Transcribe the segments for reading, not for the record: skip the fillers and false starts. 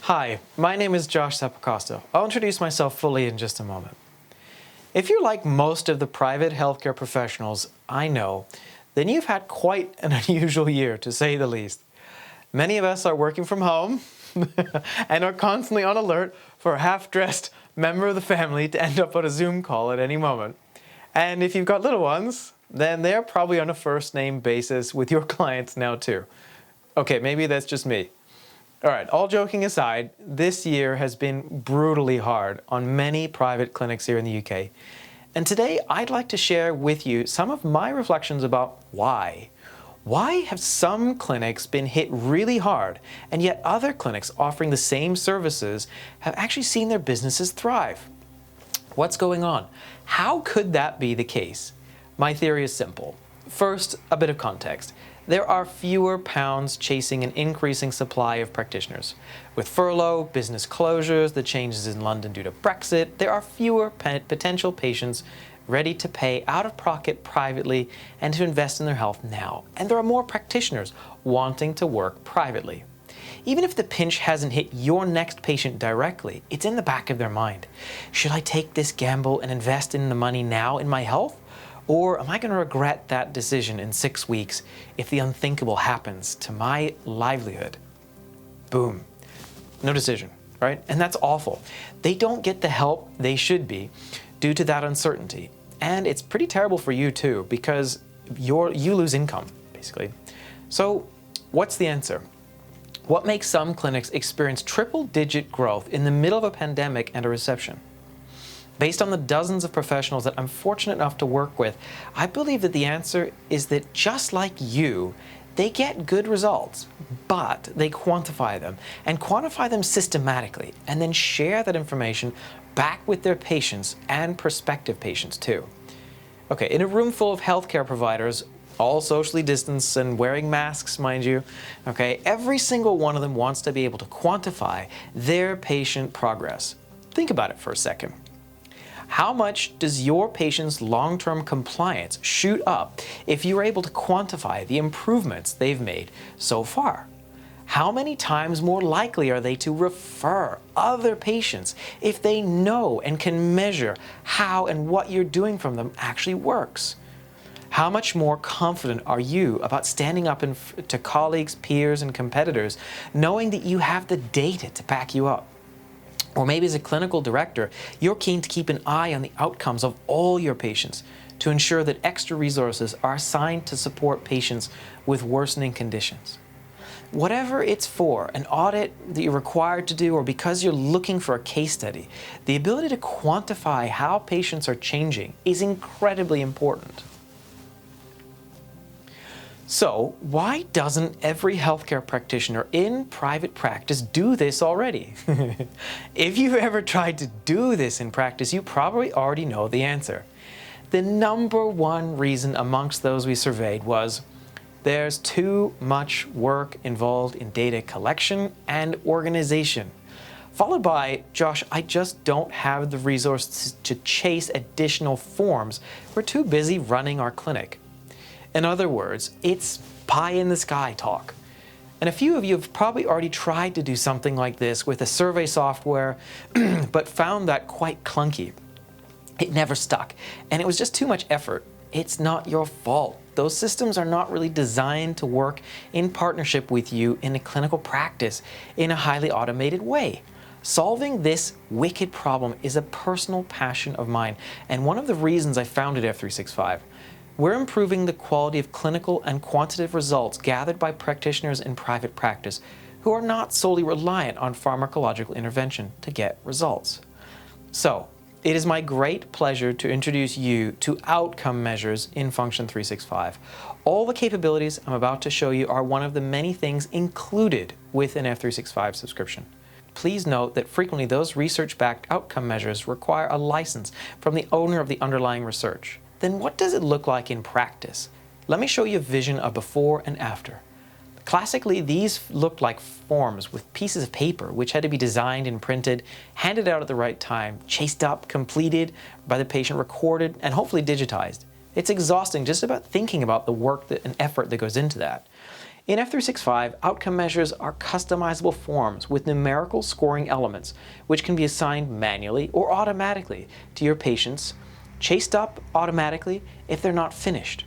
Hi, my name is Josh Zappacosta. I'll introduce myself fully in just a moment. If you're like most of the private healthcare professionals I know, then you've had quite an unusual year, to say the least. Many of us are working from home and are constantly on alert for a half-dressed member of the family to end up on a Zoom call at any moment. And if you've got little ones, then they're probably on a first-name basis with your clients now too. Okay, maybe that's just me. All right, all joking aside, this year has been brutally hard on many private clinics here in the UK. And today I'd like to share with you some of my reflections about why. Why have some clinics been hit really hard, and yet other clinics offering the same services have actually seen their businesses thrive? What's going on? How could that be the case? My theory is simple. First, a bit of context. There are fewer pounds chasing an increasing supply of practitioners. With furlough, business closures, the changes in London due to Brexit, there are fewer potential patients ready to pay out of pocket privately and to invest in their health now. And there are more practitioners wanting to work privately. Even if the pinch hasn't hit your next patient directly, it's in the back of their mind. Should I take this gamble and invest in the money now in my health? Or am I going to regret that decision in 6 weeks if the unthinkable happens to my livelihood? Boom. No decision, right? And that's awful. They don't get the help they should be due to that uncertainty. And it's pretty terrible for you too, because you lose income, basically. So what's the answer? What makes some clinics experience triple-digit growth in the middle of a pandemic and a recession? Based on the dozens of professionals that I'm fortunate enough to work with, I believe that the answer is that just like you, they get good results, but they quantify them, and quantify them systematically, and then share that information back with their patients and prospective patients too. Okay, in a room full of healthcare providers, all socially distanced and wearing masks, mind you, okay, every single one of them wants to be able to quantify their patient progress. Think about it for a second. How much does your patient's long-term compliance shoot up if you're able to quantify the improvements they've made so far? How many times more likely are they to refer other patients if they know and can measure how and what you're doing from them actually works? How much more confident are you about standing up to colleagues, peers, and competitors, knowing that you have the data to back you up? Or maybe as a clinical director, you're keen to keep an eye on the outcomes of all your patients to ensure that extra resources are assigned to support patients with worsening conditions. Whatever it's for, an audit that you're required to do, or because you're looking for a case study, the ability to quantify how patients are changing is incredibly important. So, why doesn't every healthcare practitioner in private practice do this already? If you've ever tried to do this in practice, you probably already know the answer. The number one reason amongst those we surveyed was there's too much work involved in data collection and organization. Followed by, Josh, I just don't have the resources to chase additional forms. We're too busy running our clinic. In other words, it's pie-in-the-sky talk. And a few of you have probably already tried to do something like this with a survey software, but found that quite clunky. It never stuck, and it was just too much effort. It's not your fault. Those systems are not really designed to work in partnership with you in a clinical practice in a highly automated way. Solving this wicked problem is a personal passion of mine, and one of the reasons I founded F365. We're improving the quality of clinical and quantitative results gathered by practitioners in private practice who are not solely reliant on pharmacological intervention to get results. So, it is my great pleasure to introduce you to outcome measures in Function 365. All the capabilities I'm about to show you are one of the many things included with an F365 subscription. Please note that frequently those research-backed outcome measures require a license from the owner of the underlying research. Then what does it look like in practice? Let me show you a vision of before and after. Classically, these looked like forms with pieces of paper which had to be designed and printed, handed out at the right time, chased up, completed by the patient, recorded, and hopefully digitized. It's exhausting just about thinking about the work and effort that goes into that. In F365, outcome measures are customizable forms with numerical scoring elements, which can be assigned manually or automatically to your patients, chased up automatically if they're not finished.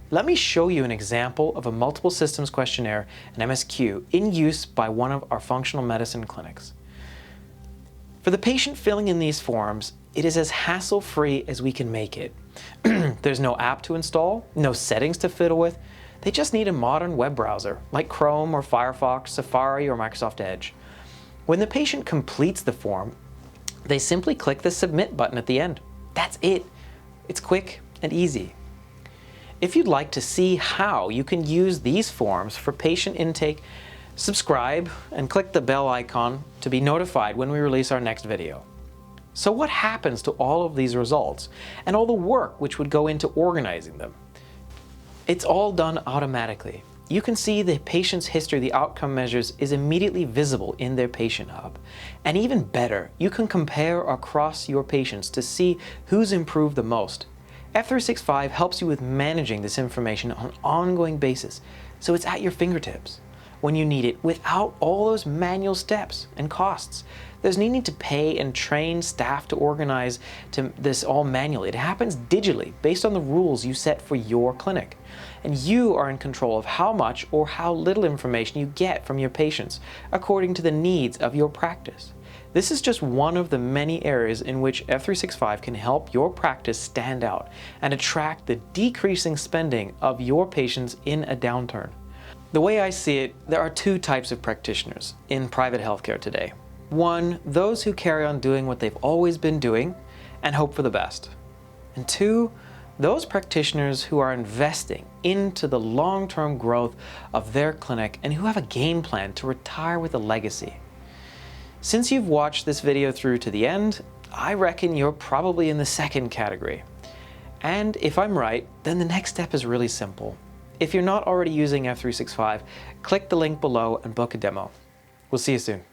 Let me show you an example of a multiple systems questionnaire, an MSQ, in use by one of our functional medicine clinics. For the patient filling in these forms, it is as hassle-free as we can make it. There's no app to install, no settings to fiddle with. They just need a modern web browser, like Chrome or Firefox, Safari, or Microsoft Edge. When the patient completes the form, they simply click the Submit button at the end. That's it. It's quick and easy. If you'd like to see how you can use these forms for patient intake, subscribe and click the bell icon to be notified when we release our next video. So what happens to all of these results and all the work which would go into organizing them? It's all done automatically. You can see the patient's history, the outcome measures, is immediately visible in their patient hub. And even better, you can compare across your patients to see who's improved the most. F365 helps you with managing this information on an ongoing basis, so it's at your fingertips when you need it without all those manual steps and costs. There's no need to pay and train staff to organize this all manually. It happens digitally based on the rules you set for your clinic. And you are in control of how much or how little information you get from your patients according to the needs of your practice. This is just one of the many areas in which F365 can help your practice stand out and attract the decreasing spending of your patients in a downturn. The way I see it, there are two types of practitioners in private healthcare today. One, those who carry on doing what they've always been doing and hope for the best. And two, those practitioners who are investing into the long-term growth of their clinic and who have a game plan to retire with a legacy. Since you've watched this video through to the end, I reckon you're probably in the second category. And if I'm right, then the next step is really simple. If you're not already using F365, click the link below and book a demo. We'll see you soon.